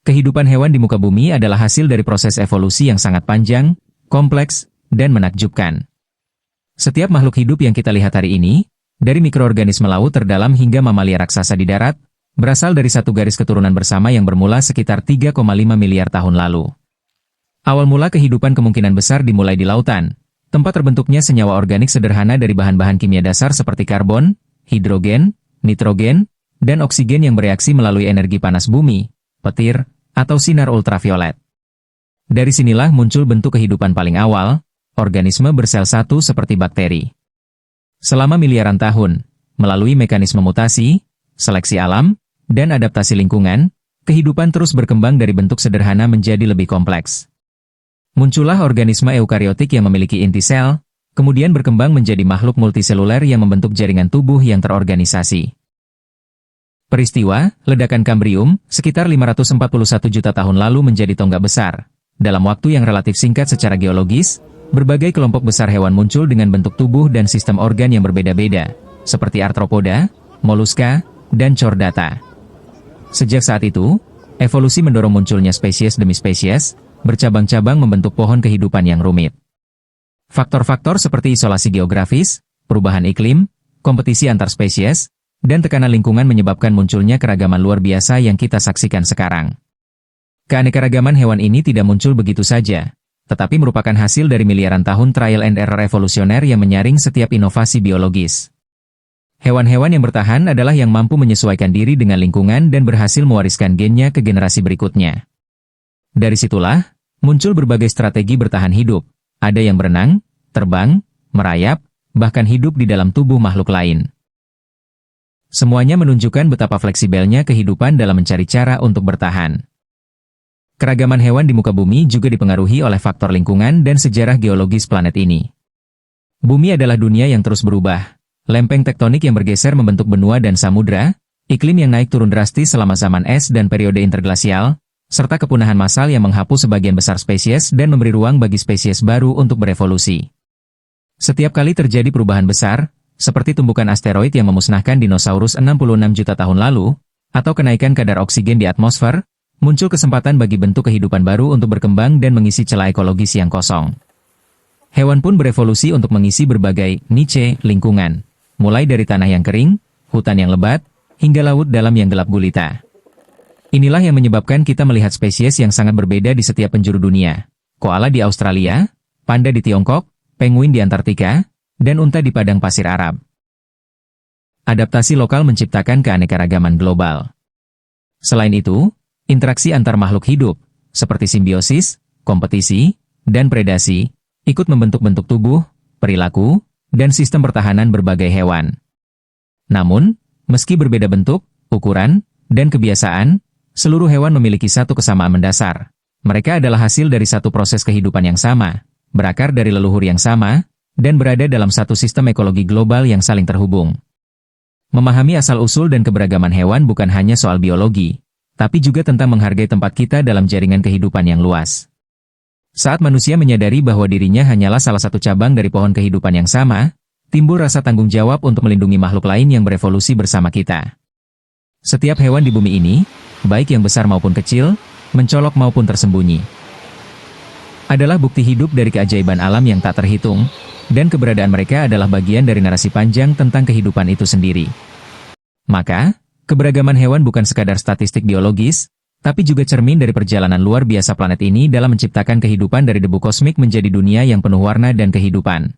Kehidupan hewan di muka bumi adalah hasil dari proses evolusi yang sangat panjang, kompleks, dan menakjubkan. Setiap makhluk hidup yang kita lihat hari ini, dari mikroorganisme laut terdalam hingga mamalia raksasa di darat, berasal dari satu garis keturunan bersama yang bermula sekitar 3,5 miliar tahun lalu. Awal mula kehidupan kemungkinan besar dimulai di lautan, tempat terbentuknya senyawa organik sederhana dari bahan-bahan kimia dasar seperti karbon, hidrogen, nitrogen, dan oksigen yang bereaksi melalui energi panas bumi, petir, atau sinar ultraviolet. Dari sinilah muncul bentuk kehidupan paling awal, organisme bersel satu seperti bakteri. Selama miliaran tahun, melalui mekanisme mutasi, seleksi alam, dan adaptasi lingkungan, kehidupan terus berkembang dari bentuk sederhana menjadi lebih kompleks. Muncullah organisme eukariotik yang memiliki inti sel, kemudian berkembang menjadi makhluk multiseluler yang membentuk jaringan tubuh yang terorganisasi. Peristiwa, ledakan Kambrium, sekitar 541 juta tahun lalu menjadi tonggak besar. Dalam waktu yang relatif singkat secara geologis, berbagai kelompok besar hewan muncul dengan bentuk tubuh dan sistem organ yang berbeda-beda, seperti arthropoda, moluska, dan chordata. Sejak saat itu, evolusi mendorong munculnya spesies demi spesies, bercabang-cabang membentuk pohon kehidupan yang rumit. Faktor-faktor seperti isolasi geografis, perubahan iklim, kompetisi antar spesies, dan tekanan lingkungan menyebabkan munculnya keragaman luar biasa yang kita saksikan sekarang. Keanekaragaman hewan ini tidak muncul begitu saja, tetapi merupakan hasil dari miliaran tahun trial and error evolusioner yang menyaring setiap inovasi biologis. Hewan-hewan yang bertahan adalah yang mampu menyesuaikan diri dengan lingkungan dan berhasil mewariskan gennya ke generasi berikutnya. Dari situlah, muncul berbagai strategi bertahan hidup. Ada yang berenang, terbang, merayap, bahkan hidup di dalam tubuh makhluk lain. Semuanya menunjukkan betapa fleksibelnya kehidupan dalam mencari cara untuk bertahan. Keragaman hewan di muka bumi juga dipengaruhi oleh faktor lingkungan dan sejarah geologis planet ini. Bumi adalah dunia yang terus berubah. Lempeng tektonik yang bergeser membentuk benua dan samudra, iklim yang naik turun drastis selama zaman es dan periode interglasial, serta kepunahan massal yang menghapus sebagian besar spesies dan memberi ruang bagi spesies baru untuk berevolusi. Setiap kali terjadi perubahan besar, seperti tumbukan asteroid yang memusnahkan dinosaurus 66 juta tahun lalu, atau kenaikan kadar oksigen di atmosfer, muncul kesempatan bagi bentuk kehidupan baru untuk berkembang dan mengisi celah ekologis yang kosong. Hewan pun berevolusi untuk mengisi berbagai niche lingkungan, mulai dari tanah yang kering, hutan yang lebat, hingga laut dalam yang gelap gulita. Inilah yang menyebabkan kita melihat spesies yang sangat berbeda di setiap penjuru dunia. Koala di Australia, panda di Tiongkok, penguin di Antartika, dan unta di padang pasir Arab. Adaptasi lokal menciptakan keanekaragaman global. Selain itu, interaksi antar makhluk hidup, seperti simbiosis, kompetisi, dan predasi, ikut membentuk-bentuk tubuh, perilaku, dan sistem pertahanan berbagai hewan. Namun, meski berbeda bentuk, ukuran, dan kebiasaan, seluruh hewan memiliki satu kesamaan mendasar. Mereka adalah hasil dari satu proses kehidupan yang sama, berakar dari leluhur yang sama, dan berada dalam satu sistem ekologi global yang saling terhubung. Memahami asal-usul dan keberagaman hewan bukan hanya soal biologi, tapi juga tentang menghargai tempat kita dalam jaringan kehidupan yang luas. Saat manusia menyadari bahwa dirinya hanyalah salah satu cabang dari pohon kehidupan yang sama, timbul rasa tanggung jawab untuk melindungi makhluk lain yang berevolusi bersama kita. Setiap hewan di bumi ini, baik yang besar maupun kecil, mencolok maupun tersembunyi, adalah bukti hidup dari keajaiban alam yang tak terhitung, dan keberadaan mereka adalah bagian dari narasi panjang tentang kehidupan itu sendiri. Maka, keberagaman hewan bukan sekadar statistik biologis, tapi juga cermin dari perjalanan luar biasa planet ini dalam menciptakan kehidupan dari debu kosmik menjadi dunia yang penuh warna dan kehidupan.